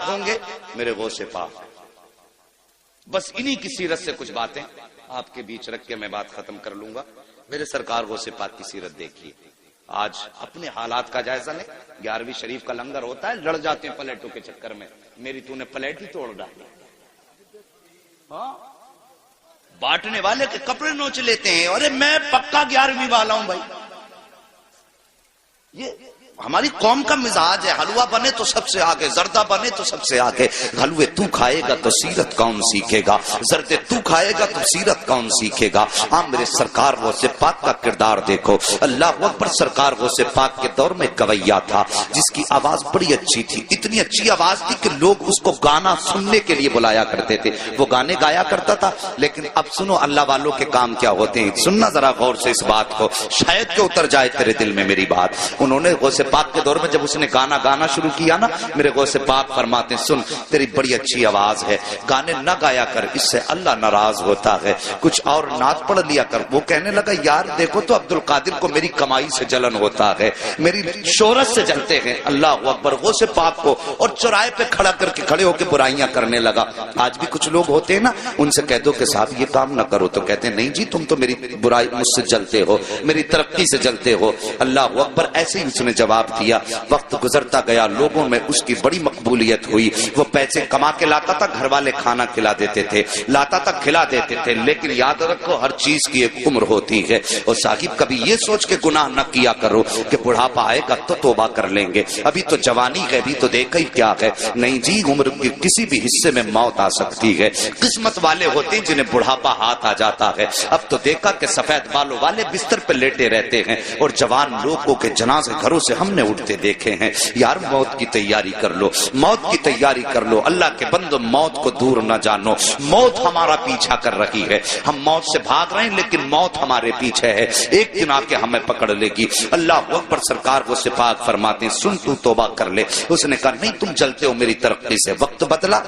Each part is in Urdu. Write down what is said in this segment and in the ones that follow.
ہوں گے میرے غوث پاک. بس انہی کی سیرت سے کچھ باتیں آپ کے بیچ رکھ کے میں بات ختم کر لوں گا. میرے سرکار غوث پاک کی سیرت دیکھیے. آج اپنے حالات کا جائزہ لیں. 11ویں شریف کا لنگر ہوتا ہے, لڑ جاتے ہیں پلیٹوں کے چکر میں. میری تو نے پلیٹ ہی توڑ ڈالی. ہاں, بانٹنے والے کے کپڑے نوچ لیتے ہیں. ارے میں پکا 11ویں والا ہوں بھائی. یہ ہماری قوم کا مزاج ہے. حلوہ بنے تو سب سے آگے, زردہ بنے تو سب سے آگے. حلوے تو کھائے گا تو سیرت کون سیکھے گا, زردے تو کھائے گا تو سیرت کون سیکھے گا. ہاں میرے سرکار غوث پاک کا کردار دیکھو. اللہ اکبر. سرکار غوث پاک کے دور میں گویا تھا جس کی آواز بڑی اچھی تھی. اتنی اچھی آواز تھی کہ لوگ اس کو گانا سننے کے لیے بلایا کرتے تھے. وہ گانے گایا کرتا تھا. لیکن اب سنو اللہ والوں کے کام کیا ہوتے ہیں. سننا ذرا غور سے اس بات کو, شاید کہ اتر جائے تیرے دل میں میری بات. انہوں نے غوث پاک کے دور میں جب اس نے گانا شروع کیا نا, میرے غوث پاک فرماتے ہیں سن تیری بڑی اچھی آواز ہے, گانے نہ گایا کر, اس سے اللہ ناراض ہوتا ہے. کچھ اور نعت پڑھ لیا کر. وہ کہنے لگا یار دیکھو تو عبد القادر کو میری کمائی سے جلن ہوتا ہے, میری شہرت سے جلتے ہیں. اللہ اکبر. غوث پاک کو اور چوراہے پہ کھڑے ہو کے برائیاں کرنے لگا. آج بھی کچھ لوگ ہوتے ہیں نا, ان سے کہہ دو کہ صاحب یہ کام نہ کرو, تو کہتے ہیں نہیں جی تم تو میری برائی مجھ سے جلتے ہو, میری ترقی سے جلتے ہو. اللہ اکبر. ایسے ہی اس نے جواب دیا. وقت گزرتا گیا, لوگوں میں اس کی بڑی مقبولیت ہوئی. وہ پیسے کما کے لاتا تھا, گھر والے کھانا کھلا دیتے تھے, لاتا تھا کھلا دیتے تھے. لیکن یاد رکھو ہر چیز کی ایک عمر ہوتی ہے. اور صاحب کبھی یہ سوچ کے گناہ نہ کیا کرو کہ بڑھاپا آئے گا تو توبہ کر لیں گے, ابھی تو جوانی ہے, ابھی تو دیکھا ہی کیا ہے. نہیں جی, عمر کے کسی بھی حصے میں موت آ سکتی ہے. قسمت والے ہوتے ہیں جنہیں بڑھاپا ہاتھ آ جاتا ہے. اب تو دیکھا کہ سفید بالوں والے بستر پہ لیٹے رہتے ہیں اور جوان لوگوں کے جنازے گھروں سے ہم نے اٹھتے دیکھے ہیں. یار موت کی تیاری کر لو, موت کی تیاری کر لو. اللہ کے بندو موت کو دور نہ جانو. موت ہمارا پیچھا کر رہی ہے, ہم موت سے بھاگ رہے ہیں لیکن موت ہمارے پیچھے ہے, ایک دن آ کے ہمیں پکڑ لے گی. اللہ اکبر. سرکار وہ پاک فرماتے ہیں سن تو توبہ کر لے. اس نے کہا نہیں تم جلتے ہو میری ترقی سے. وقت بدلا,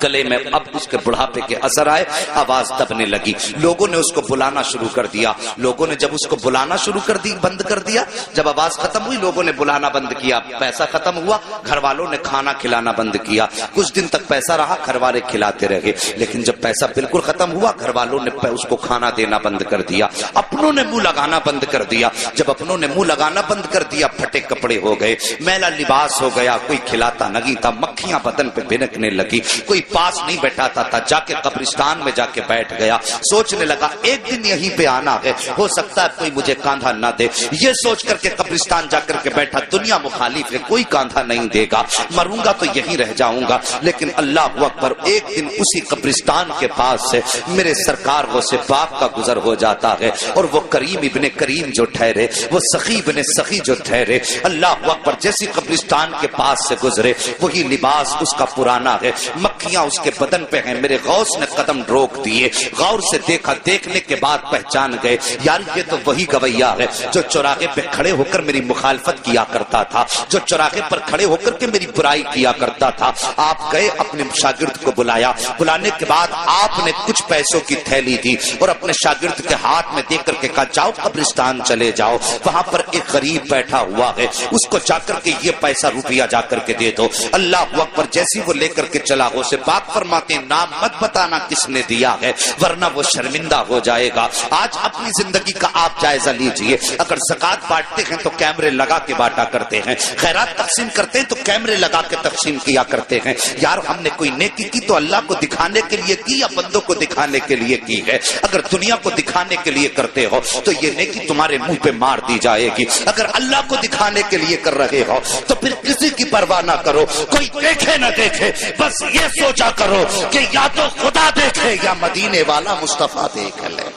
گلے میں اب اس کے بڑھاپے کے اثر آئے, آواز دبنے لگی. لوگوں نے اس کو بلانا شروع کر دیا. لوگوں نے جب اس کو بلانا شروع بند کر دیا, جب آواز ختم ہوئی لوگوں نے بلانا بند کیا. پیسہ ختم ہوا, گھر والوں نے کھانا کھلانا بند کیا. کچھ دن تک پیسہ رہا, گھر والے کھلاتے رہے. لیکن جب پیسہ بالکل ختم ہوا, گھر والوں نے اس کو کھانا دینا بند کر دیا. اپنوں نے منہ لگانا بند کر دیا. جب اپنوں نے منہ لگانا بند کر دیا, پھٹے کپڑے ہو گئے, میلا لباس ہو گیا, کوئی کھلاتا نہیں تھا, مکھیاں بدن پہ بھنکنے لگی, کوئی پاس نہیں بیٹھاتا تھا. جا کے قبرستان میں جا کے بیٹھ گیا. سوچنے لگا ایک دن یہیں پہ آنا ہے, ہو سکتا ہے کوئی مجھے کاندھا نہ دے. یہ سوچ کر کے قبرستان جا کر کے بیٹھا. دنیا مخالف ہے, کوئی کاندھا نہیں دے گا, مروں گا تو یہیں رہ جاؤں گا. لیکن اللہ اکبر, ایک دن اسی قبرستان کے پاس سے میرے سرکار غوث پاک کا گزر ہو جاتا ہے. اور وہ کریم ابن کریم جو ٹھہرے, وہ سخی ابن سخی جو ٹھہرے, اللہ اکبر, جیسی قبرستان کے پاس سے گزرے وہی لباس اس کا پرانا ہے, مکھیاں اس کے بدن پہ ہیں. میرے غوث نے قدم روک دیے, غور سے دیکھا, دیکھنے کے بعد پہچان گئے یار یہ تو وہی گویا ہے جو چوراہے پہ کھڑے ہو کر میری مخالفت کیا کرتا تھا, جو چوراہے پر کھڑے ہو کر کے میری برائی کیا کرتا تھا. آپ گئے, اپنے شاگرد کو بلایا. بلانے کے بعد آپ نے کچھ پیسوں کی تھیلی دی اور اپنے شاگرد کے ہاتھ میں دے کر کے کہا جاؤ قبرستان چلے جاؤ, وہاں پر ایک غریب بیٹھا ہوا ہے, اس کو جا کر کے یہ پیسہ روپیہ جا کر کے دے دو. اللہ اکبر. جیسی وہ لے کر کے چلا, غوث پاک فرماتے ہیں نام مت بتانا کس نے دیا ہے ورنہ وہ شرمندہ ہو جائے گا. آج اپنی زندگی کا آپ جائزہ لیجئے. اگر زکات بانٹتے ہیں تو کیمرے لگا کے بانٹا کرتے ہیں, خیرات تقسیم کرتے ہیں تو کیمرے لگا کے تقسیم کیا کرتے ہیں. یار ہم نے کوئی نیکی کی تو اللہ کو دکھانے کے لیے کی یا بندوں کو دکھانے کے لیے کی ہے؟ اگر دنیا کو دکھانے کے لیے کرتے ہو تو یہ نیکی تمہارے منہ پہ مار دی جائے گی. اگر اللہ کو دکھانے کے لیے کر رہے ہو تو پھر کسی کی پرواہ نہ کرو, کوئی دیکھے نہ دیکھے, بس یہ سوچا کرو کہ یا تو خدا دیکھے یا مدینے والا مصطفیٰ دیکھ لے.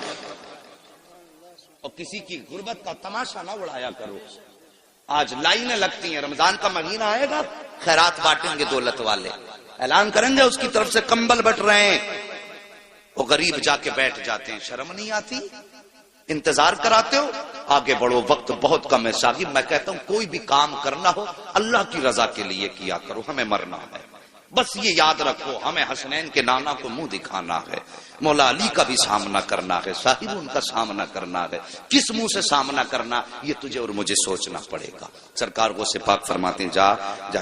اور کسی کی غربت کا تماشا نہ اڑایا کرو. آج لائنیں لگتی ہیں, رمضان کا مہینہ آئے گا, خیرات بانٹیں گے دولت والے, اعلان کریں گے اس کی طرف سے کمبل بٹ رہے ہیں, وہ غریب جا کے بیٹھ جاتے ہیں. شرم نہیں آتی؟ انتظار کراتے ہو, آگے بڑھو, وقت بہت کم ہے. صاحب میں کہتا ہوں کوئی بھی کام کرنا ہو اللہ کی رضا کے لیے کیا کرو, ہمیں مرنا ہے. بس یہ یاد رکھو ہمیں حسنین کے نانا کو منہ دکھانا ہے، مولا علی کا بھی سامنا کرنا ہے، صاحب ان کا سامنا کرنا ہے، کس منہ سے سامنا کرنا یہ تجھے اور مجھے سوچنا پڑے گا۔ سرکار غوث پاک فرماتے ہیں جا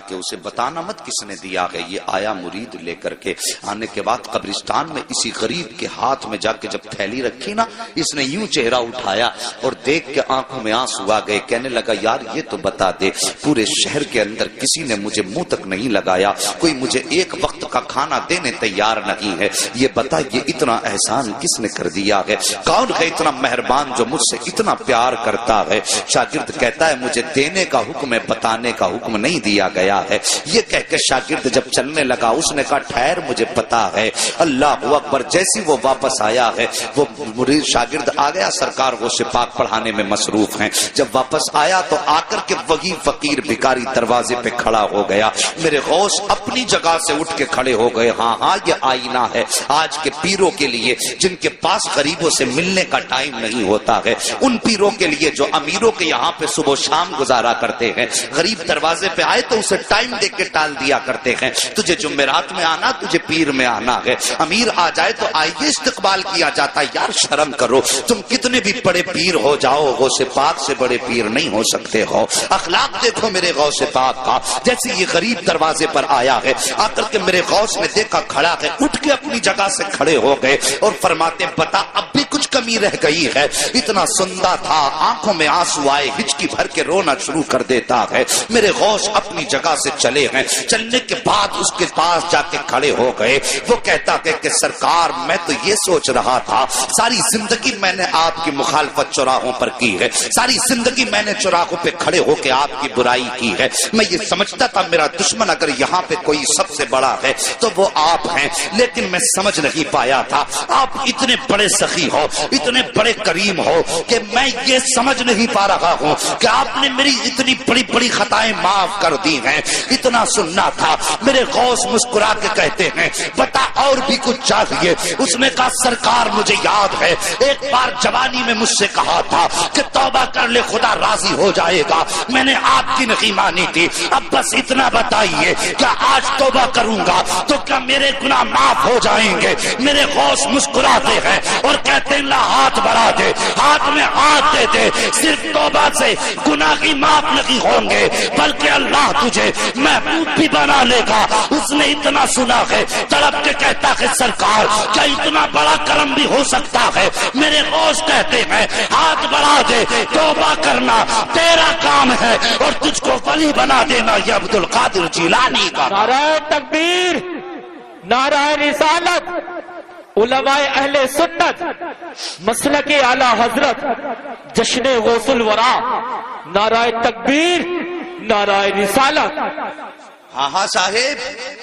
کے اسے بتانا مت کس نے دیا ہے۔ یہ آیا مرید لے کر کے، آنے کے بعد قبرستان میں اسی غریب کے ہاتھ میں جا کے جب تھیلی رکھی نا، اس نے یوں چہرہ اٹھایا اور دیکھ کے آنکھوں میں آنسو آ گئے، کہنے لگا یار یہ تو بتا دے، پورے شہر کے اندر کسی نے مجھے منہ تک نہیں لگایا، کوئی مجھے ایک وقت کا کھانا دینے تیار نہیں ہے، یہ بتا یہ اتنا احسان کس نے کر دیا ہے؟ کون ہے اتنا مہربان جو مجھ سے اتنا پیار کرتا ہے؟ شاگرد کہتا ہے مجھے دینے کا حکم ہے، بتانے کا حکم نہیں دیا گیا ہے۔ یہ کہہ کے شاگرد جب چلنے لگا اس نے کہا ٹھہر مجھے پتا ہے۔ اللہ اکبر، جیسی وہ واپس آیا ہے وہ مرید شاگرد آ گیا، سرکار غوث پاک پڑھانے میں مصروف ہیں۔ جب واپس آیا تو آ کر کے وہی فقیر بھکاری دروازے پہ کھڑا ہو گیا۔ میرے غوث اپنی جگہ سے اٹھ کے کھڑے ہو گئے۔ ہاں یہ آئینہ ہے آج کے پیروں کے لیے جن کے پاس غریبوں سے ملنے کا ٹائم نہیں ہوتا ہے، ان پیروں کے لیے جو امیروں کے یہاں پہ صبح و شام گزارا کرتے ہیں، غریب دروازے پہ آئے تو اسے ٹائم دے کے ٹال دیا کرتے ہیں، تجھے جمعرات میں آنا، تجھے پیر میں آنا ہے، امیر آ جائے تو آئیے استقبال کیا جاتا ہے۔ یار شرم کرو، تم کتنے بھی بڑے پیر ہو جاؤ غوث پاک سے بڑے پیر نہیں ہو سکتے ہو۔ اخلاق دیکھو میرے غوث پاک کا، جیسے یہ غریب دروازے پر آیا ہے، آ کر کے میرے غوث نے دیکھا کھڑا ہے، اٹھ کے اپنی جگہ سے کھڑے ہو گئے اور فرماتے بتا اب بھی کچھ کمی رہ گئی ہے؟ اتنا سندا تھا، آنکھوں میں آنسو آئے، ہچکی بھر کے رونا شروع کر دیتا ہے۔ میرے غوث اپنی جگہ سے چلے ہیں، چلنے کے بعد اس کے پاس جا کے کھڑے ہو گئے۔ وہ کہتا ہے کہ سرکار میں تو یہ سوچ رہا تھا ساری زندگی میں نے آپ کی مخالفت چوراہوں پر کی ہے، ساری زندگی میں نے چوراہوں پہ کھڑے ہو کے آپ کی برائی کی ہے، میں یہ سمجھتا تھا میرا دشمن اگر یہاں پہ کوئی سب سے بڑا ہے تو وہ آپ ہیں، لیکن میں سمجھ نہیں پایا تھا آپ اتنے بڑے سخی ہو، اتنے بڑے کریم ہو کہ میں یہ سمجھ نہیں پا رہا ہوں کہ آپ نے میری اتنی بڑی بڑی خطائیں معاف کر دی ہیں۔ اتنا سننا تھا۔ میرے غوث مسکرا کے کہتے ہیں بتا اور بھی کچھ چاہیے؟ اس نے کہا سرکار مجھے یاد ہے ایک بار جوانی میں مجھ سے کہا تھا کہ توبہ کر لے خدا راضی ہو جائے گا، میں نے آپ کی نہیں مانی تھی، اب بس اتنا بتائیے کیا آج توبہ کروں گا تو کیا میرے گناہ معاف ہو جائیں گے؟ میرے غوث مسکراتے ہیں اور کہتے ہیں اللہ ہاتھ بڑھا دے، ہاتھ میں ہاتھ دے دے، صرف توبہ سے گناہ کی معاف نہیں ہوں گے بلکہ اللہ تجھے محبوب بھی بنا لے گا۔ اس نے اتنا سنا ہے، تڑپ کے کہتا ہے سرکار کیا اتنا بڑا کرم بھی ہو سکتا ہے؟ میرے غوث کہتے ہیں ہاتھ بڑھا دے، توبہ کرنا تیرا کام ہے اور تجھ کو ولی بنا دینا یہ عبد القادر جیلانی کا۔ نعرہ تکبیر، نعرہ رسالت، علماء اہل سنت، مسلک اعلی حضرت، جشن غوث الورا، نعرہ تکبیر، نعرہ رسالت۔ ہاں صاحب،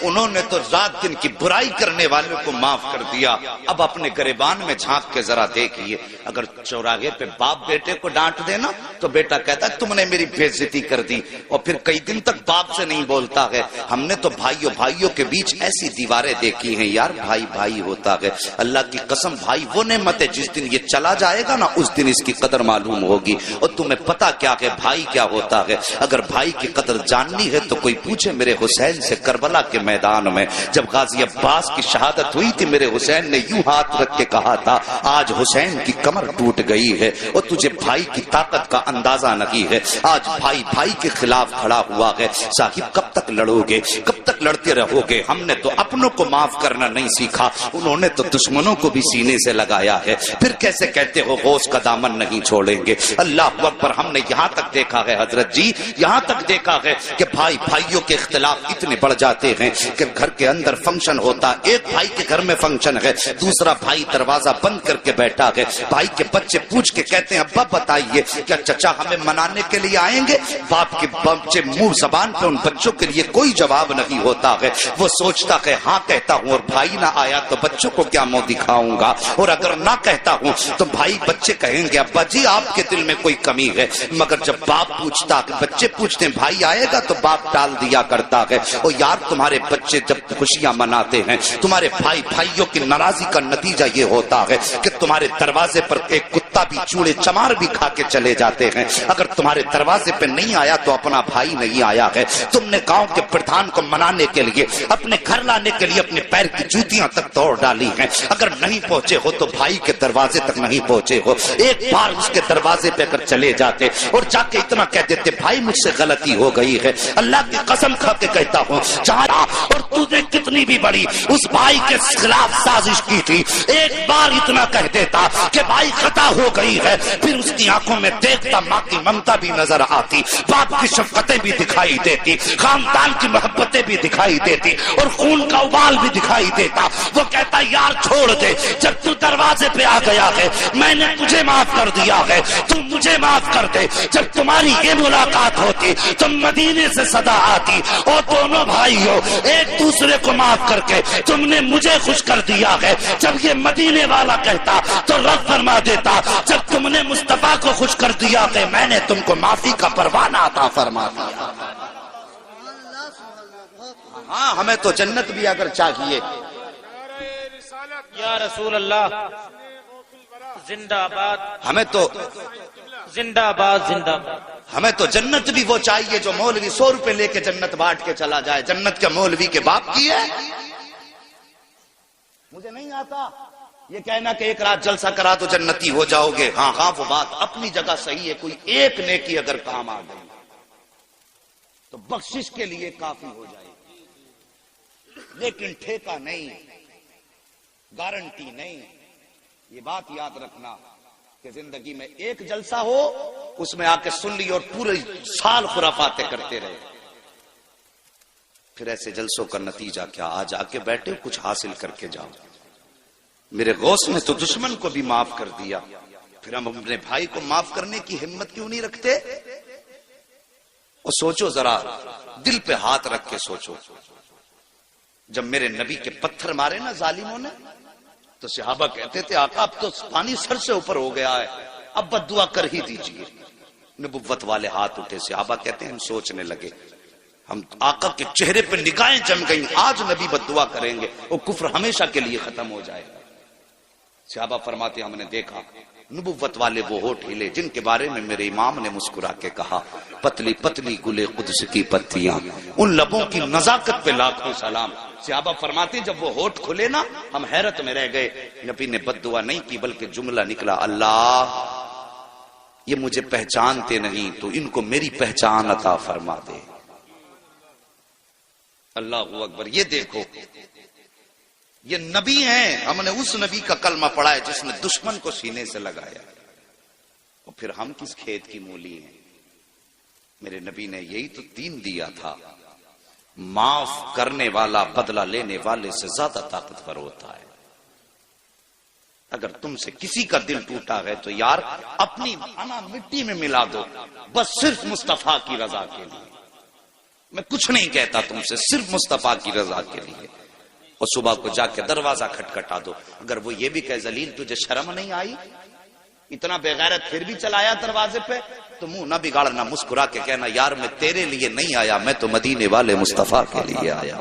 انہوں نے تو رات دن کی برائی کرنے والوں کو معاف کر دیا۔ اب اپنے گریبان میں جھانک کے ذرا دیکھیے، اگر چوراہے پہ باپ بیٹے کو ڈانٹ دینا تو بیٹا کہتا ہے تم نے میری بے عزتی کر دی، اور پھر کئی دن تک باپ سے نہیں بولتا ہے۔ ہم نے تو بھائیوں کے بیچ ایسی دیواریں دیکھی ہیں یار، بھائی ہوتا ہے۔ اللہ کی قسم بھائی وہ نعمت ہے، جس دن یہ چلا جائے گا نا اس دن اس کی قدر معلوم ہوگی۔ اور تمہیں پتا کیا کہ بھائی کیا ہوتا ہے؟ اگر بھائی کی قدر جاننی ہے تو کوئی پوچھے میرے حسین سے کربلا کے میدان میں جب غازی عباس کی شہادت ہوئی تھی، میرے حسین نے یوں ہاتھ رکھ کے کہا تھا آج حسین کی کمر ٹوٹ گئی ہے اور تجھے بھائی کی طاقت کا اندازہ نہیں ہے۔ آج بھائی کے خلاف کھڑا ہوا ہے۔ صاحب کب تک لڑو گے، کب تک لڑتے رہو گے؟ ہم نے تو اپنوں کو معاف کرنا نہیں سیکھا، انہوں نے تو دشمنوں کو بھی سینے سے لگایا ہے۔ پھر کیسے کہتے ہو غوث کا دامن نہیں چھوڑیں گے؟ اللہ اکبر۔ ہم نے یہاں تک دیکھا ہے حضرت جی، یہاں تک دیکھا ہے کہ بھائیوں کے اختلاف اتنے بڑھ جاتے ہیں کہ گھر کے اندر فنکشن ہوتا، ایک بھائی کے گھر میں فنکشن ہے، دوسرا بھائی دروازہ بند کر کے بیٹھا ہے، بھائی کے بچے پوچھ کے کہتے ہیں ابا بتائیے کیا چچا ہمیں منانے کے لیے آئیں گے؟ باپ کے بچے منہ زبان پہ ان بچوں کے لیے کوئی جواب نہیں ہوتا ہے۔ وہ سوچتا ہے ہاں کہتا ہوں اور بھائی نہ آیا تو بچوں کو کیا منہ دکھاؤں گا، اور اگر نہ کہتا ہوں تو بھائی بچے کہیں گے ابا جی آپ کے دل میں کوئی کمی ہے۔ مگر جب باپ پوچھتا، بچے پوچھتے ہیں بھائی آئے گا تو باپ ٹال دیا کرتا ہے۔ اور یار تمہارے بچے جب خوشیاں مناتے ہیں، تمہارے بھائیوں کی ناراضی کا نتیجہ یہ ہوتا ہے کہ تمہارے دروازے پر ایک کتا بھی چوڑے چمار بھی کھا کے چلے جاتے ہیں۔ اگر تمہارے دروازے پہ نہیں آیا تو اپنا بھائی نہیں آیا ہے۔ تم نے گاؤں کے پردھان کو منانے لانے کے لیے, اپنے گھر لانے کے لیے اپنے پیر کی جوتیاں تک توڑ ڈالی ہیں. اگر نہیں پہنچے ہو تو بھائی کے دروازے تک نہیں پہنچے ہو, ایک بار اس کے دروازے پہ اگر چلے جاتے اور جا کے اتنا کہہ دیتے بھائی مجھ سے غلطی ہو گئی ہے, اللہ کی قسم کھا کے کہتا ہوں جہاں اور تو نے کتنی بھی بڑی اس بھائی کے خلاف سازش کی تھی, ایک بار اتنا کہہ دیتا کہ بھائی خطا ہو گئی ہے, پھر اس کی آنکھوں میں دیکھتا ماں کی ممتا بھی نظر آتی, باپ کی شفقتیں بھی دکھائی دیتی, خاندان کی محبتیں بھی دکھائی دیتی, اور خون کا ابال بھی دکھائی دیتا. وہ کہتا یار چھوڑ دے, جب تو دروازے پہ آ گیا ہے میں نے تجھے معاف کر دیا ہے, تم مجھے معاف کر دے. جب تمہاری یہ ملاقات ہوتی تم مدینے سے صدا آتی, اور دونوں بھائی ہو ایک دوسرے کو معاف کر کے تم نے مجھے خوش کر دیا ہے. جب یہ مدینے والا کہتا تو رب فرما دیتا جب تم نے مصطفیٰ کو خوش کر دیا کہ میں نے تم کو معافی کا پروانہ عطا فرما دیا. ہاں ہمیں تو جنت بھی اگر چاہیے. یا رسول اللہ زندہ آباد, ہمیں تو زندہ آباد, زندہ آباد. ہمیں تو جنت بھی وہ چاہیے جو مولوی 100 روپے لے کے جنت بانٹ کے چلا جائے. جنت کیا مولوی کے باپ کی ہے؟ مجھے نہیں آتا یہ کہنا کہ ایک رات جلسہ کرا تو جنتی ہو جاؤ گے. ہاں ہاں وہ بات اپنی جگہ صحیح ہے, کوئی ایک نیکی اگر کام آ گئی تو بخشش کے لیے کافی ہو جائے, لیکن ٹھیکہ نہیں, گارنٹی نہیں. یہ بات یاد رکھنا کہ زندگی میں ایک جلسہ ہو اس میں آ کے سن لی اور پورے سال خرافاتیں کرتے رہے, پھر ایسے جلسوں کا نتیجہ کیا؟ آج آ کے بیٹھے کچھ حاصل کر کے جاؤ. میرے غوث نے تو دشمن کو بھی معاف کر دیا, پھر ہم اپنے بھائی کو معاف کرنے کی ہمت کیوں نہیں رکھتے؟ اور سوچو ذرا, دل پہ ہاتھ رکھ کے سوچو, جب میرے نبی کے پتھر مارے نا ظالموں نے تو صحابہ کہتے تھے آقا اب تو پانی سر سے اوپر ہو گیا ہے, اب بد دعا کر ہی دیجئے. نبوت والے ہاتھ اٹھے, صحابہ کہتے ہیں ہم سوچنے لگے, ہم آقا کے چہرے پہ نگاہیں جم گئیں, آج نبی بد دعا کریں گے وہ کفر ہمیشہ کے لیے ختم ہو جائے. صحابہ فرماتے ہم نے دیکھا نبوت والے وہ ہونٹ ہلے جن کے بارے میں میرے امام نے مسکرا کے کہا پتلی پتلی گلے قدس کی پتیاں, ان لبوں کی نزاکت پہ لاکھوں سلام. صحابہ فرماتے جب وہ ہونٹ کھلے نا ہم حیرت میں رہ گئے. نبی نے بد دعا نہیں کی بلکہ جملہ نکلا, اللہ یہ مجھے پہچانتے نہیں تو ان کو میری پہچان عطا فرما دے. اللہ اکبر. یہ دیکھو یہ نبی ہیں, ہم نے اس نبی کا کلمہ پڑھا ہے جس نے دشمن کو سینے سے لگایا, اور پھر ہم کس کھیت کی مولی ہیں؟ میرے نبی نے یہی تو دین دیا تھا, معاف کرنے والا بدلہ لینے والے سے زیادہ طاقتور ہوتا ہے. اگر تم سے کسی کا دل ٹوٹا ہے تو یار اپنی انا مٹی میں ملا دو, بس صرف مصطفیٰ کی رضا کے لیے. میں کچھ نہیں کہتا تم سے, صرف مصطفیٰ کی رضا کے لیے. اور صبح کو جا کے دروازہ کھٹکھٹا دو. اگر وہ یہ بھی کہے ذلیل تجھے شرم نہیں آئی, اتنا بےغیرت پھر بھی چلایا دروازے پہ, تو منہ نہ بگاڑنا, مسکرا کے کہنا یار میں تیرے لیے نہیں آیا, میں تو مدینے والے مصطفیٰ کے لیے آیا.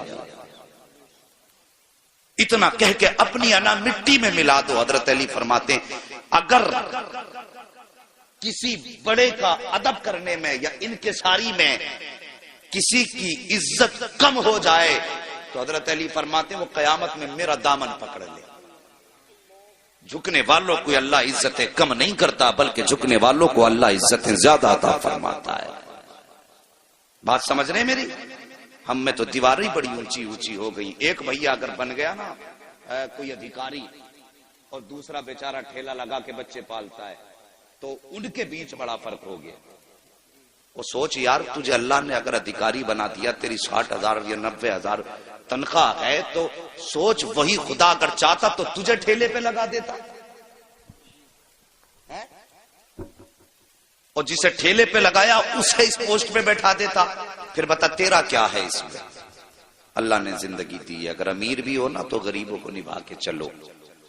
اتنا کہہ کے اپنی انا مٹی میں ملا دو. حضرت علی فرماتے ہیں اگر کسی بڑے کا ادب کرنے میں یا انکساری میں کسی کی عزت کم ہو جائے تو حضرت علی فرماتے ہیں وہ قیامت میں میرا دامن پکڑ لے. جھکنے والوں کو اللہ عزتیں کم نہیں کرتا بلکہ جھکنے والوں کو اللہ عزتیں زیادہ عطا فرماتا ہے. بات سمجھ رہے میری؟ ہم میں تو دیواریں بڑی اونچی اونچی ہو گئی. ایک بھیا اگر بن گیا نا کوئی ادھیکاری اور دوسرا بیچارہ ٹھیلا لگا کے بچے پالتا ہے تو ان کے بیچ بڑا فرق ہو گیا. وہ سوچ یار تجھے اللہ نے اگر ادھیکاری بنا دیا, تیری 60,000 یا 90,000 تنخواہ ہے, تو سوچ وہی خدا اگر چاہتا تو تجھے ٹھیلے پہ لگا دیتا, اور جسے ٹھیلے پہ لگایا اسے اس پوسٹ پہ بیٹھا دیتا. پھر بتا تیرا کیا ہے اس میں؟ اللہ نے زندگی دی, اگر امیر بھی ہو نا تو غریبوں کو نبھا کے چلو.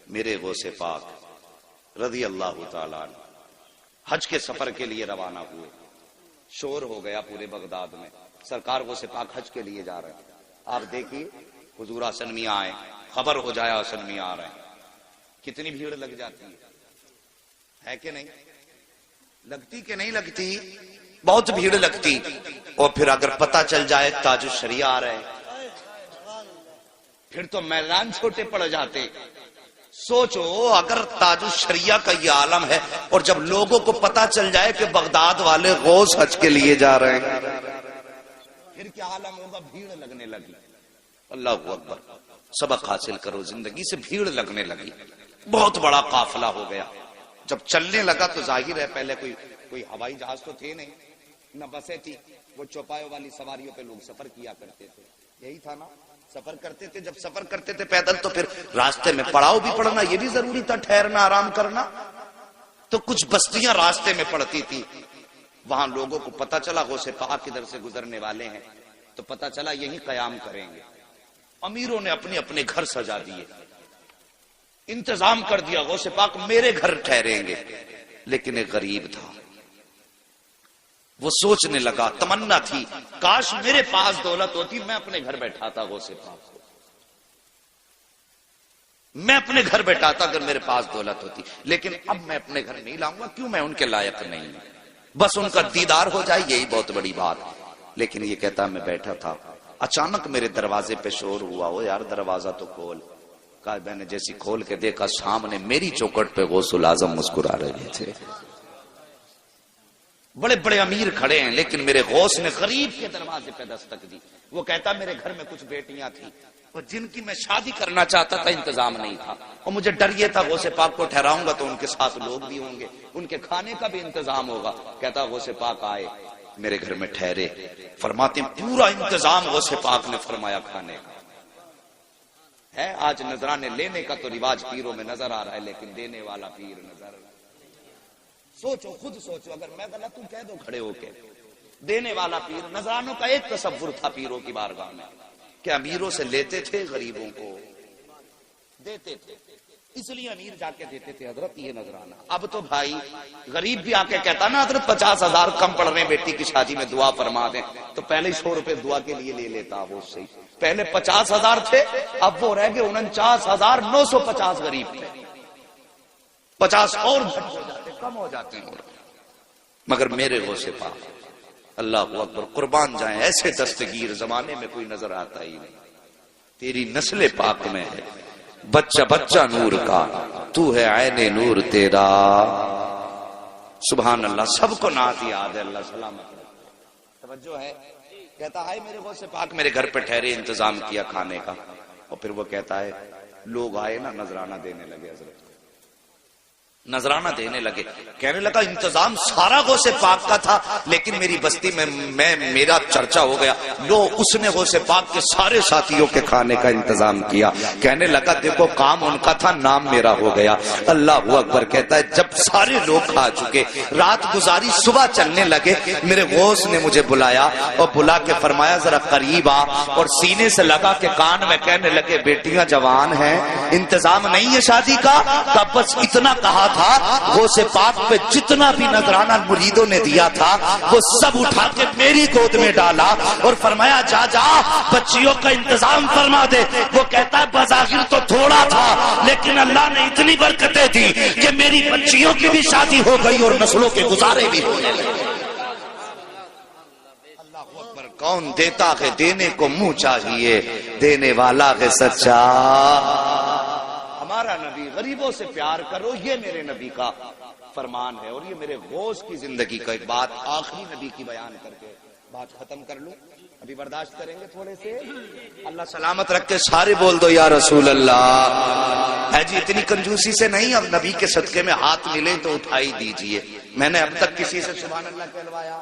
میرے غوث پاک رضی اللہ تعالیٰ حج کے سفر کے لیے روانہ ہوئے. شور ہو گیا پورے بغداد میں, سرکار غوث پاک حج کے لیے جا رہے ہیں. آپ دیکھیے حضور حسن میاں آئے, خبر ہو جایا حسن میاں آ رہے ہیں, کتنی بھیڑ لگ جاتی ہے کہ نہیں لگتی کہ نہیں لگتی؟ بہت بھیڑ لگتی. اور پھر اگر پتہ چل جائے تاج الشریعہ آ رہے پھر تو میدان چھوٹے پڑ جاتے. سوچو اگر تاج الشریعہ کا یہ عالم ہے اور جب لوگوں کو پتا چل جائے کہ بغداد والے غوث حج کے لیے جا رہے ہیں پھر کیا عالم ہوگا. بھیڑ لگنے لگی. اللہ اکبر. سبق حاصل کرو زندگی سے. بھیڑ لگنے لگی. بہت بڑا قافلہ ہو گیا. جب چلنے لگا تو ظاہر ہے پہلے کوئی ہوائی جہاز تو تھے نہیں نہ بسیں تھی. وہ چوپایوں والی سواریوں پہ لوگ سفر کیا کرتے تھے. یہی تھا نا. سفر کرتے تھے. جب سفر کرتے تھے پیدل تو پھر راستے میں پڑاؤ بھی پڑنا یہ بھی ضروری تھا. ٹھہرنا آرام کرنا. تو کچھ بستیاں راستے میں پڑتی تھی. وہاں لوگوں کو پتا چلا غوث پاک ادھر سے گزرنے والے ہیں تو پتا چلا یہی قیام کریں گے. امیروں نے اپنے اپنے گھر سجا دیے. انتظام کر دیا غوث پاک میرے گھر ٹھہریں گے. لیکن ایک غریب تھا. وہ سوچنے لگا. تمنا تھی کاش میرے پاس دولت ہوتی میں اپنے گھر بیٹھاتا غوث پاک کو. میں اپنے گھر بیٹھاتا اگر میرے پاس دولت ہوتی. لیکن اب میں اپنے گھر نہیں لاؤں گا. کیوں؟ میں ان کے لائق نہیں. بس ان کا دیدار ہو جائے یہی بہت بڑی بات. لیکن یہ کہتا میں بیٹھا تھا اچانک میرے دروازے پہ شور ہوا. وہ یار دروازہ تو کھول. کہا میں نے جیسی کھول کے دیکھا سامنے میری چوکھٹ پہ غوث الاعظم مسکرا رہے تھے. بڑے بڑے امیر کھڑے ہیں لیکن میرے غوث نے غریب کے دروازے پہ دستک دی. وہ کہتا میرے گھر میں کچھ بیٹیاں تھیں اور جن کی میں شادی کرنا چاہتا تھا انتظام نہیں تھا اور مجھے ڈر یہ تھا غوث پاک کو ٹھہراؤں گا تو ان کے ساتھ لوگ بھی ہوں گے ان کے کھانے کا بھی انتظام ہوگا. کہتا غوث پاک آئے میرے گھر میں ٹھہرے. فرماتے پورا انتظام غوث پاک نے فرمایا کھانے کا ہے. آج نذرانے لینے کا تو رواج پیروں میں نظر آ رہا ہے لیکن دینے والا پیر نظر. سوچو خود سوچو اگر میں غلط ہوں کہہ دو کھڑے ہو کے. دینے والا پیر. نذرانوں کا ایک تصور تھا پیروں کی بارگاہ میں کہ امیروں سے لیتے تھے غریبوں کو دیتے تھے. اس لیے امیر جا کے دیتے تھے حضرت یہ نذرانہ. اب تو بھائی غریب بھی آ کے کہتا نا حضرت 50,000 کم پڑ رہے ہیں بیٹی کی شادی میں دعا فرما دیں تو پہلے 100 روپے دعا کے لیے لے لیتا. وہ صحیح پہلے 50,000 تھے اب وہ رہ گئے 49,950 غریب تھے. 50 اور گھٹ ہو جاتے کم ہو جاتے ہیں. مگر میرے غوث پاک اللہ اکبر قربان جائیں ایسے دستگیر زمانے میں کوئی نظر آتا ہی نہیں. تیری نسل پاک میں ہے بچہ بچہ نور کا تو ہے عین نور تیرا. سبحان اللہ. سب کو نعت یاد ہے. اللہ سلامت رکھے. توجہ ہے. کہتا ہے میرے غوث پاک میرے گھر پہ ٹھہرے انتظام کیا کھانے کا. اور پھر وہ کہتا ہے لوگ آئے نا نذرانہ دینے لگے. حضرت نذرانہ دینے لگے. کہنے لگا انتظام سارا غوث پاک کا تھا لیکن میری بستی میں میرا چرچا ہو گیا. لو اس نے غوث پاک کے سارے ساتھیوں کے کھانے کا انتظام کیا. کہنے لگا دیکھو کام ان کا تھا نام میرا ہو گیا. اللہ اکبر. کہتا ہے جب سارے لوگ کھا چکے رات گزاری صبح چلنے لگے میرے غوث نے مجھے بلایا اور بلا کے فرمایا ذرا قریب آ اور سینے سے لگا کے کان میں کہنے لگے بیٹیاں جوان ہیں انتظام نہیں ہے شادی کا. تب بس اتنا کہا تھا غوث پاک پہ جتنا بھی نذرانہ مریدوں نے دیا تھا وہ سب اٹھا کے میری گود میں ڈالا اور فرمایا جا جا بچیوں کا انتظام فرما دے. وہ کہتا ہے بظاہر تو تھوڑا تھا لیکن اللہ نے اتنی برکتیں دی کہ میری بچیوں کی بھی شادی ہو گئی اور نسلوں کے گزارے بھی ہونے لگے. اللہ اکبر. کون دیتا ہے دینے کو منہ چاہیے دینے والا ہے سچا. ہمارا نبی غریبوں سے پیار کرو یہ میرے نبی کا فرمان ہے. اور یہ میرے غوث کی زندگی کا ایک بات آخری نبی کی بیان کر کے بات ختم کر لوں. ابھی برداشت کریں گے تھوڑے سے. اللہ سلامت رکھ کے سارے بول دو یا رسول اللہ. ہے جی اتنی کنجوسی سے نہیں. اب نبی کے صدقے میں ہاتھ ملے تو اٹھائی دیجئے. میں نے اب تک کسی سے سبحان اللہ کہلوایا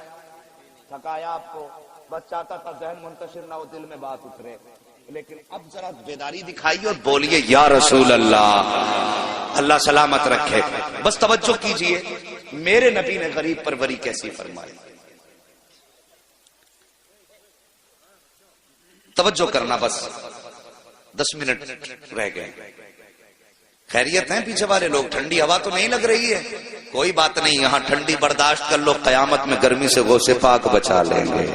تھکایا آپ کو. بس چاہتا تھا ذہن منتشر نہ ہو دل میں بات اترے. لیکن اب ذرا بیداری دکھائیے اور بولیے یا رسول اللہ. اللہ سلامت رکھے. بس توجہ کیجئے میرے نبی نے غریب پروری کیسی فرمائی. توجہ کرنا بس 10 منٹ رہ گئے. خیریت ہیں پیچھے والے لوگ؟ ٹھنڈی ہوا تو نہیں لگ رہی ہے؟ کوئی بات نہیں یہاں ٹھنڈی برداشت کر لو. قیامت میں گرمی سے غوث پاک بچا لیں گے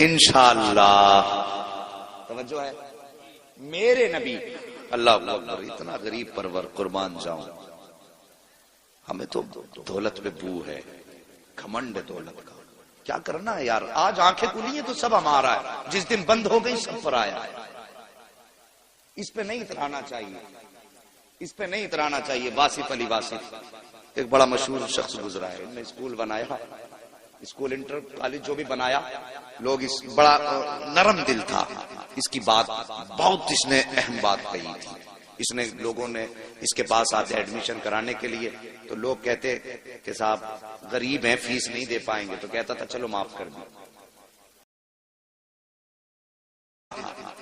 انشاءاللہ. توجہ ہے. میرے نبی اللہ اکبر اتنا غریب پرور قربان جاؤں. ہمیں تو دولت پہ بو ہے گھمنڈ دولت کا. کیا کرنا ہے یار. آج آنکھیں کھلی ہیں تو سب ہمارا ہے. جس دن بند ہو گئی سب پر آیا ہے. اس پہ نہیں اترانا چاہیے، اس پہ نہیں اترانا چاہیے. واصف علی واصف ایک بڑا مشہور شخص گزرا ہے، انہوں نے اسکول بنایا، اسکول انٹر کالج جو بھی بنایا، لوگ اس بڑا نرم دل تھا. اس کی بات بہت اس نے اہم بات کہی تھی. اس نے لوگوں نے اس کے پاس آتے ایڈمیشن کرانے کے لیے، تو لوگ کہتے کہ صاحب غریب ہیں فیس نہیں دے پائیں گے، تو کہتا تھا چلو معاف کر دیں.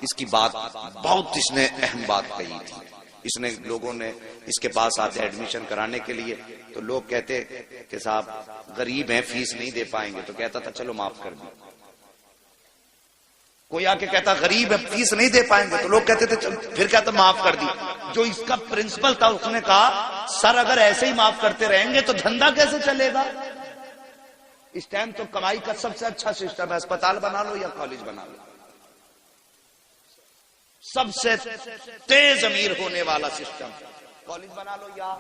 اس کی بات بہت اس نے اہم بات کہی تھی. اس نے لوگوں نے اس کے پاس آتے ایڈمیشن کرانے کے لیے، تو لوگ کہتے کہ صاحب غریب ہیں فیس نہیں دے پائیں گے، تو کہتا تھا چلو معاف کر دیں. کوئی آ کے کہتا غریب ہے فیس نہیں دے پائیں گے، تو لوگ کہتے تھے پھر کہتا معاف کر دی. جو اس کا پرنسپل تھا اس نے کہا سر اگر ایسے ہی معاف کرتے رہیں گے تو دھندا کیسے چلے گا؟ اس ٹائم تو کمائی کا سب سے اچھا سسٹم ہے، اسپتال بنا لو یا کالج بنا لو. سب سے تیز امیر ہونے والا سسٹم، کالج بنا لو یا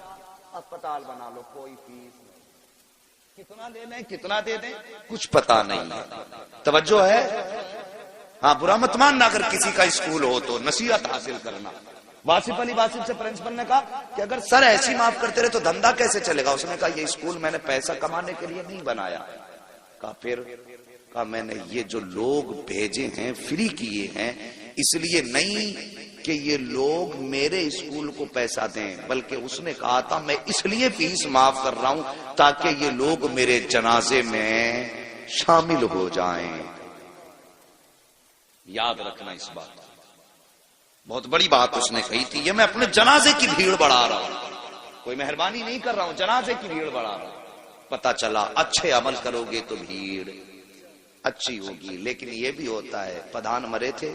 اسپتال بنا لو، کوئی فیس نہیں. کتنا لے لیں کتنا دے دیں کچھ پتا نہیں. توجہ ہے؟ ہاں برا مت ماننا اگر کسی کا اسکول ہو تو نصیحت حاصل کرنا. واصف علی واصف سے پرنسپل نے کہا کہ اگر سر ایسی معاف کرتے رہے تو دھندا کیسے چلے گا؟ اس نے کہا یہ اسکول میں نے پیسہ کمانے کے لیے نہیں بنایا. کہا پھر؟ کہا میں نے یہ جو لوگ بھیجے ہیں فری کیے ہیں اس لیے نہیں کہ یہ لوگ میرے اسکول کو پیسہ دیں، بلکہ اس نے کہا تھا میں اس لیے فیس معاف کر رہا ہوں تاکہ یہ لوگ میرے جنازے میں شامل ہو جائیں. یاد رکھنا اس بات، بہت بڑی بات اس نے کہی تھی. یہ میں اپنے جنازے کی بھیڑ بڑھا رہا ہوں، کوئی مہربانی نہیں کر رہا ہوں، جنازے کی بھیڑ بڑھا رہا ہوں. پتا چلا اچھے عمل کرو گے تو بھیڑ اچھی ہوگی. لیکن یہ بھی ہوتا ہے پدھان مرے تھے،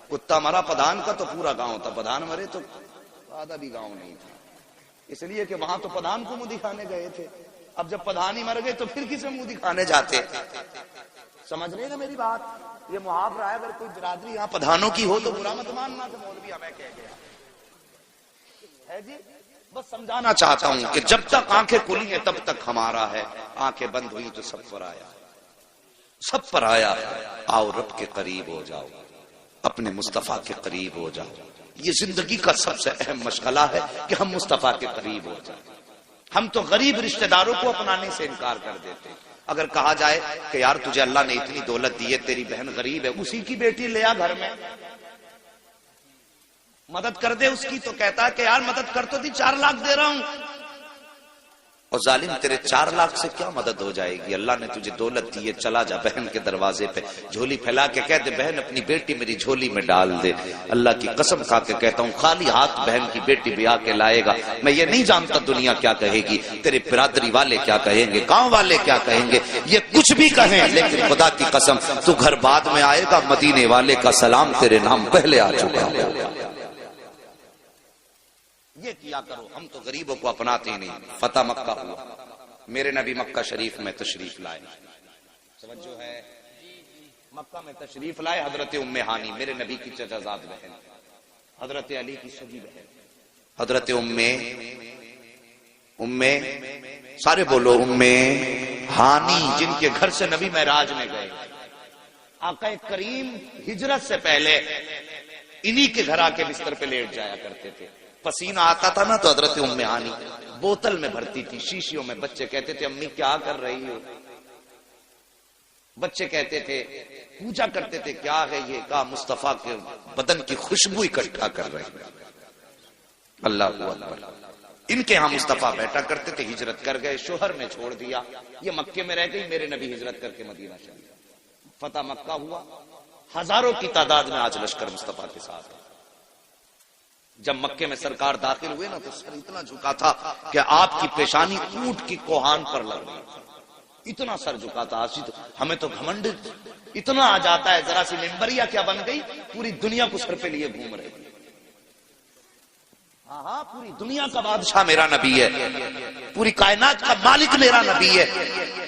کتا مرا پدھان کا تو پورا گاؤں تھا، پدھان مرے تو آدھا بھی گاؤں نہیں تھا، اس لیے کہ وہاں تو پدھان کو منہ دکھانے گئے تھے. اب جب پدھان ہی مر گئے تو پھر کسے منہ دکھانے جاتے؟ سمجھ رہے نا میری بات؟ یہ محاورہ ہے، اگر کوئی برادری یہاں پدھانوں کی ہو تو برا مت ماننا کہ مولوی ہمیں کہہ گیا ہے جی. بس سمجھانا چاہتا ہوں کہ جب تک آنکھیں کھلی ہیں تب تک ہمارا ہے، آنکھیں بند ہوئی تو سب پر آیا، سب پر آیا. آؤ رب کے قریب ہو جاؤ، اپنے مصطفیٰ کے قریب ہو جاؤ. یہ زندگی کا سب سے اہم مشغلہ ہے کہ ہم مصطفیٰ کے قریب ہو جائیں. ہم تو غریب رشتہ داروں کو اپنانے سے انکار کر دیتے. اگر کہا جائے کہ یار تجھے اللہ نے اتنی دولت دی ہے، تیری بہن غریب ہے، اسی کی بیٹی لے آ گھر میں مدد کر دے اس کی، تو کہتا ہے کہ یار مدد کر تو دی، 4 لاکھ دے رہا ہوں. اور ظالم تیرے 4 لاکھ سے کیا مدد ہو جائے گی؟ اللہ نے تجھے دولت دی ہے، چلا جا بہن کے دروازے پہ جھولی پھیلا کے کہہ دے بہن اپنی بیٹی میری جھولی میں ڈال دے. اللہ کی قسم کھا کے کہتا ہوں خالی ہاتھ بہن کی بیٹی بھی آ کے لائے گا. میں یہ نہیں جانتا دنیا کیا کہے گی، تیرے برادری والے کیا کہیں گے، گاؤں والے کیا کہیں گے، یہ کچھ بھی کہیں، لیکن خدا کی قسم تو گھر بعد میں آئے گا، مدینے والے کا سلام تیرے نام پہلے آ چکا ہے. یہ کیا کرو. ہم تو غریبوں کو اپناتے ہی نہیں. فتح مکہ ہوا، میرے نبی مکہ شریف میں تشریف لائے. توجہ ہے؟ مکہ میں تشریف لائے. حضرت ام ہانی میرے نبی کی چچا زاد بہن، حضرت علی کی سگی بہن، حضرت ام سارے بولو ام ہانی، جن کے گھر سے نبی معراج میں گئے. آقا کریم ہجرت سے پہلے انہی کے گھر آ کے بستر پہ لیٹ جایا کرتے تھے. پسینہ آتا تھا نا تو حضرت ام ہانی بوتل میں بھرتی تھی، شیشیوں میں. بچے کہتے تھے امی کیا کر رہی ہو؟ بچے کہتے تھے پوچھا کرتے تھے کیا ہے یہ؟ کہا مصطفیٰ کے بدن کی خوشبو اکٹھا کر رہے ہیں. اللہ اکبر. ان کے ہاں مصطفیٰ بیٹھا کرتے تھے. ہجرت کر گئے، شوہر نے چھوڑ دیا، یہ مکے میں رہ گئی. میرے نبی ہجرت کر کے مدینہ چلے گئے. فتح مکہ ہوا. ہزاروں کی تعداد میں آج لشکر مصطفیٰ کے ساتھ. جب مکے میں سرکار داخل ہوئے نا تو سر اتنا جھکا تھا کہ آپ کی پیشانی اونٹ کی کوہان پر لگ گئی. اتنا سر جھکا تھا. ہمیں تو گھمنڈ اتنا آ جاتا ہے، ذرا سی ممبریا کیا بن گئی، پوری دنیا کو سر پہ لیے گھوم رہے. ہاں پوری دنیا کا بادشاہ میرا نبی ہے، پوری کائنات کا مالک میرا نبی ہے.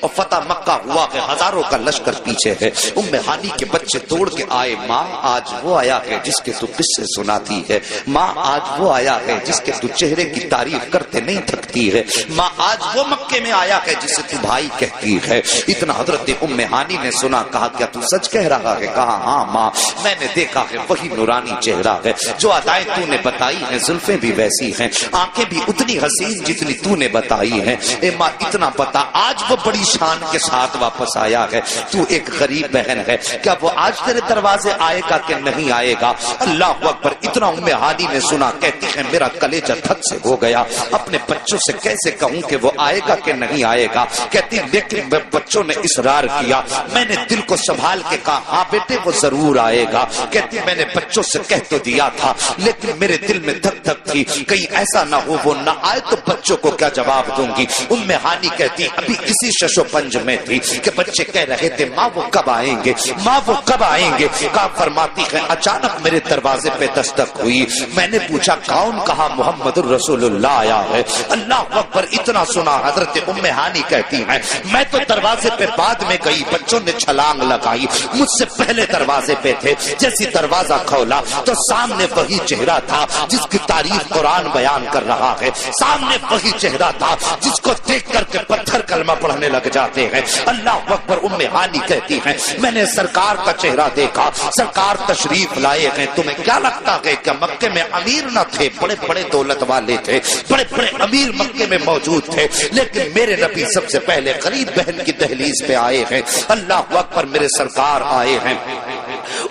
اور فتح مکہ ہوا کہ ہزاروں کا لشکر پیچھے ہے. ام ہانی کے بچے توڑ کے آئے. ماں آج وہ آیا ہے جس کے تو قصے سناتی ہے. ماں آج وہ آیا ہے جس کے تو چہرے کی تعریف کرتے نہیں تھکتی ہے. ماں آج وہ مکے میں آیا ہے جسے تو بھائی کہتی ہے. اتنا حضرت ام ہانی نے سنا. کہا کیا تو سچ کہہ رہا ہے؟ کہا ہاں ماں، میں نے دیکھا ہے وہی نورانی چہرہ ہے جو ادائیں تو نے بتائی ہیں. زلفیں بھی ویسی ہیں، آنکھیں بھی اتنی حسین جتنی تو نے بتائی ہیں. اے ماں اتنا پتا آج وہ بڑی شان کے ساتھ واپس آیا ہے. تو ایک غریب بہن ہے، کیا وہ آج تیرے دروازے آئے گا کہ نہیں آئے گا؟ اللہ اکبر. اتنا ام ہانی نے سنا. کہتی ہے میرا کلیجہ تھک سے ہو گیا، اپنے بچوں سے کیسے کہوں کہ وہ آئے گا کہ نہیں آئے گا. کہتی لیکن بچوں نے اصرار کیا. میں نے دل کو سنبھال کے کہا ہاں بیٹے وہ ضرور آئے گا. کہتی میں نے بچوں سے کہہ تو دیا تھا لیکن میرے دل میں دھک دھک تھی، کہیں ایسا نہ ہو وہ نہ آئے تو بچوں کو کیا جواب دوں گی. ام ہانی کہتی ابھی اسی شش و پنج میں تھی کہ بچے کہہ رہے تھے ماں وہ کب آئیں گے، ماں وہ کب آئیں گے. کہا فرماتی ہے اچانک میرے دروازے پہ دستک ہوئی. میں نے پوچھا کون؟ کہا محمد الرسول اللہ آیا ہے. اللہ اکبر. اتنا سنا. حضرت ام ہانی کہتی ہیں میں تو دروازے پہ بعد میں گئی، بچوں نے چھلانگ لگائی، مجھ سے پہلے دروازے پہ تھے. جیسی دروازہ کھولا تو سامنے وہی چہرہ تھا جس کی تعریف قرآن بیان کر رہا ہے. سامنے وہی چہرہ تھا جس کو دیکھ کر کے پتھر کلمہ پڑھنے لگ جاتے ہیں. اللہ اکبر. ام ہانی کہتی ہیں میں نے سرکار کا چہرہ دیکھا، سرکار تشریف لائے ہیں. تمہیں کیا لگتا ہے کہ مکے میں امیر نہ تھے؟ بڑے بڑے دولت والے تھے، بڑے بڑے امیر مکے میں موجود تھے، لیکن میرے نبی سب سے پہلے غریب بہن کی دہلیز پہ آئے ہیں. اللہ اکبر. میرے سرکار آئے ہیں.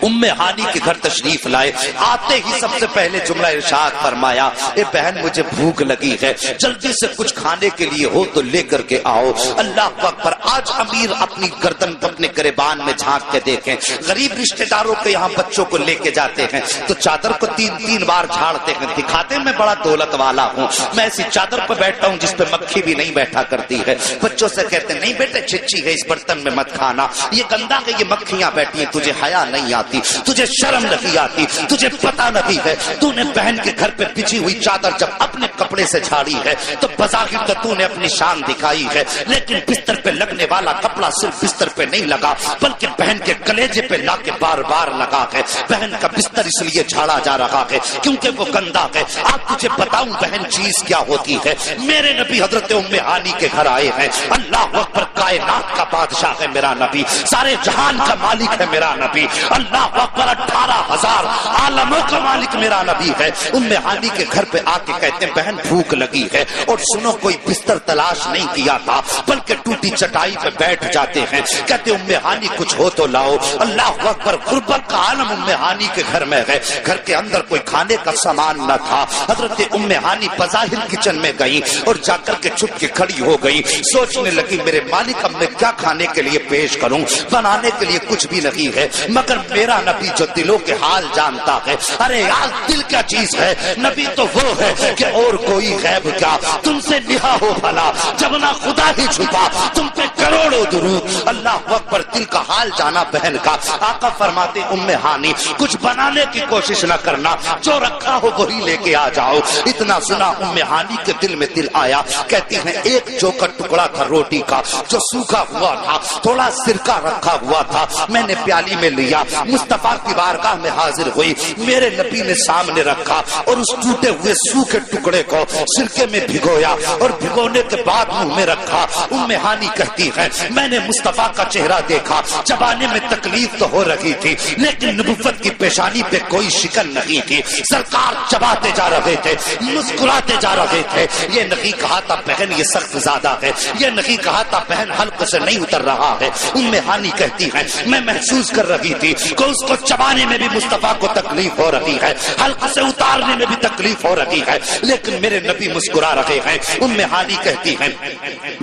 ام ہانی کے گھر تشریف لائے. آتے ہی سب سے پہلے جملہ ارشاد فرمایا اے بہن مجھے بھوک لگی ہے، جلدی سے کچھ کھانے کے لیے ہو تو لے کر کے آؤ. اللہ اکبر. آج امیر اپنی گردن اپنے گریبان میں جھانک کے دیکھیں، غریب رشتہ داروں کے یہاں بچوں کو لے کے جاتے ہیں تو چادر کو تین تین بار جھاڑتے ہیں، دکھاتے میں بڑا دولت والا ہوں، میں ایسی چادر پہ بیٹھتا ہوں جس پہ مکھی بھی نہیں بیٹھا کرتی ہے. بچوں سے کہتے نہیں بیٹے چچی ہے اس برتن میں مت کھانا، یہ گندا ہے، یہ مکھیاں بیٹھی ہیں، تجھے حیا نہیں آتی، تجھے شرم نہیں آتی، تجھے پتا نہیں ہے. تو نے بہن کے گھر پہ بچھی ہوئی چادر جب اپنے کپڑے سے جھاڑی ہے تو بظاہر تو نے اپنی شان دکھائی ہے، لیکن بستر پہ لگنے والا کپڑا صرف بستر پہ نہیں لگا بلکہ بہن کے کلیجے پہ لا کے بار بار لگا ہے. بہن کا بستر اس لیے جھاڑا جا رہا ہے کیونکہ وہ گندا ہے. آپ تجھے بتاؤں بہن چیز کیا ہوتی ہے. میرے نبی حضرت ام ہانی کے گھر آئے ہیں. اللہ اکبر. کائنات کا بادشاہ ہے میرا نبی، سارے جہان کا مالک ہے میرا نبی. اللہ اکبر. 18,000 عالموں کا مالک میرا نبی ہے. ام ہانی کے گھر پہ آ کے کہتے ہیں بہن بھوک لگی ہے. اور سنو کوئی بستر تلاش نہیں کیا تھا بلکہ ٹوٹی چٹائی پہ بیٹھ جاتے ہیں. کہتے ام ہانی کچھ ہو تو لاؤ. اللہ اکبر. غربت کا عالم ام ہانی کے گھر میں ہے. گھر کے اندر کوئی کھانے کا سامان نہ تھا. حضرت ام ہانی بظاہر کچن میں گئی اور جا کر کے چھپ کے کھڑی ہو گئی. سوچنے لگی میرے مالک اب میں کیا کھانے کے لیے پیش کروں، بنانے کے لیے کچھ بھی نہیں ہے مگر میرا نبی جو دلوں کے حال جانتا ہے. ارے یار دل کیا چیز ہے، نبی تو وہ ہے کہ اور کوئی غیب کیا. تم سے نہا ہو بھلا جب نہ خدا ہی چھپا، تم پہ کروڑوں درود. اللہ اکبر. دل کا حال جانا بہن کا. آقا فرماتے ام ہانی کچھ بنانے کی کوشش نہ کرنا، جو رکھا ہو وہی لے کے آ جاؤ. اتنا سنا ام ہانی کے دل میں دل آیا. کہتی ہیں ایک چوکا ٹکڑا تھا روٹی کا جو سوکھا ہوا تھا، تھوڑا سرکہ رکھا ہوا تھا، میں نے پیالی میں لیا، مصطفیٰ کی بارگاہ میں حاضر ہوئی. میرے نبی نے سامنے رکھا اور اس ٹوٹے ہوئے سوکھے ٹکڑے کو سرکے میں بھگویا اور بھگونے کے بعد منہ میں رکھا. ام ہانی کہتی ہے میں نے مصطفیٰ کا چہرہ دیکھا، چبانے میں تکلیف تو ہو رہی تھی لیکن نبوت کی پیشانی پہ کوئی شکن نہیں تھی. سرکار چباتے جا رہے تھے، مسکراتے جا رہے تھے. یہ نہیں کہا تھا بہن یہ سخت زیادہ ہے، یہ نہیں کہا تھا بہن حلق سے نہیں اتر رہا ہے. ام ہانی کہتی ہے میں محسوس کر رہی تھی کہ اس کو چبانے میں بھی مصطفیٰ کو تکلیف ہو رہی ہے، حلق سے اتارنے میں بھی تکلیف ہو رہی ہے، لیکن میرے نبی مسکرا رہے ہیں. ام ہانی کہتی ہیں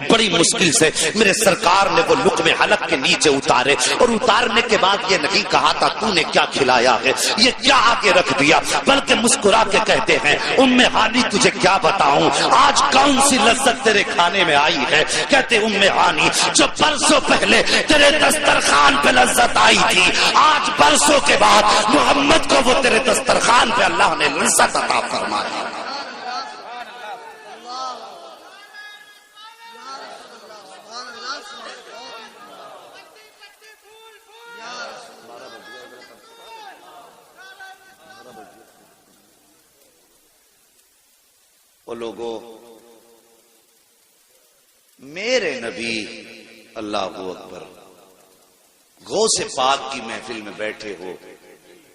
بڑی مشکل سے میرے سرکار نے وہ لقمے حلق کے نیچے اتارے اور اتارنے کے بعد یہ نہیں کہا تھا تو نے کیا کھلایا ہے، یہ کیا آگے رکھ دیا، بلکہ مسکرا کے کہتے ہیں ام ہانی تجھے کیا بتاؤں آج کون سی لذت تیرے کھانے میں آئی ہے. کہتے ام ہانی جو برسوں پہلے تیرے دسترخوان پہ لذت آئی تھی آج برسوں کے بعد محمد کو وہ تیرے دسترخوان پہ اللہ نے لذت عطا فرمائی. وہ لوگوں، میرے نبی، اللہ اکبر، غوث پاک کی محفل میں بیٹھے ہو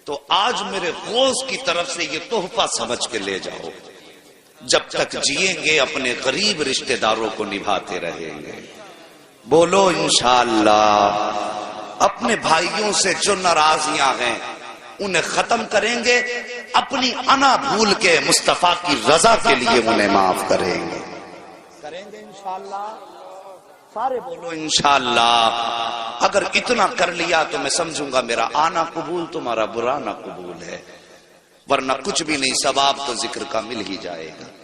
تو آج میرے غوث کی طرف سے یہ تحفہ سمجھ کے لے جاؤ، جب تک جیئیں گے اپنے غریب رشتہ داروں کو نبھاتے رہیں گے۔ بولو انشاءاللہ۔ اپنے بھائیوں سے جو ناراضیاں ہیں انہیں ختم کریں گے، اپنی انا بھول کے مصطفیٰ کی رضا کے لیے انہیں معاف کریں گے انشاءاللہ۔ سارے بولو انشاءاللہ۔ اگر اتنا کر لیا تو میں سمجھوں گا میرا آنا قبول، تمہارا برانا قبول ہے، ورنہ کچھ بھی نہیں، ثواب تو ذکر کا مل ہی جائے گا۔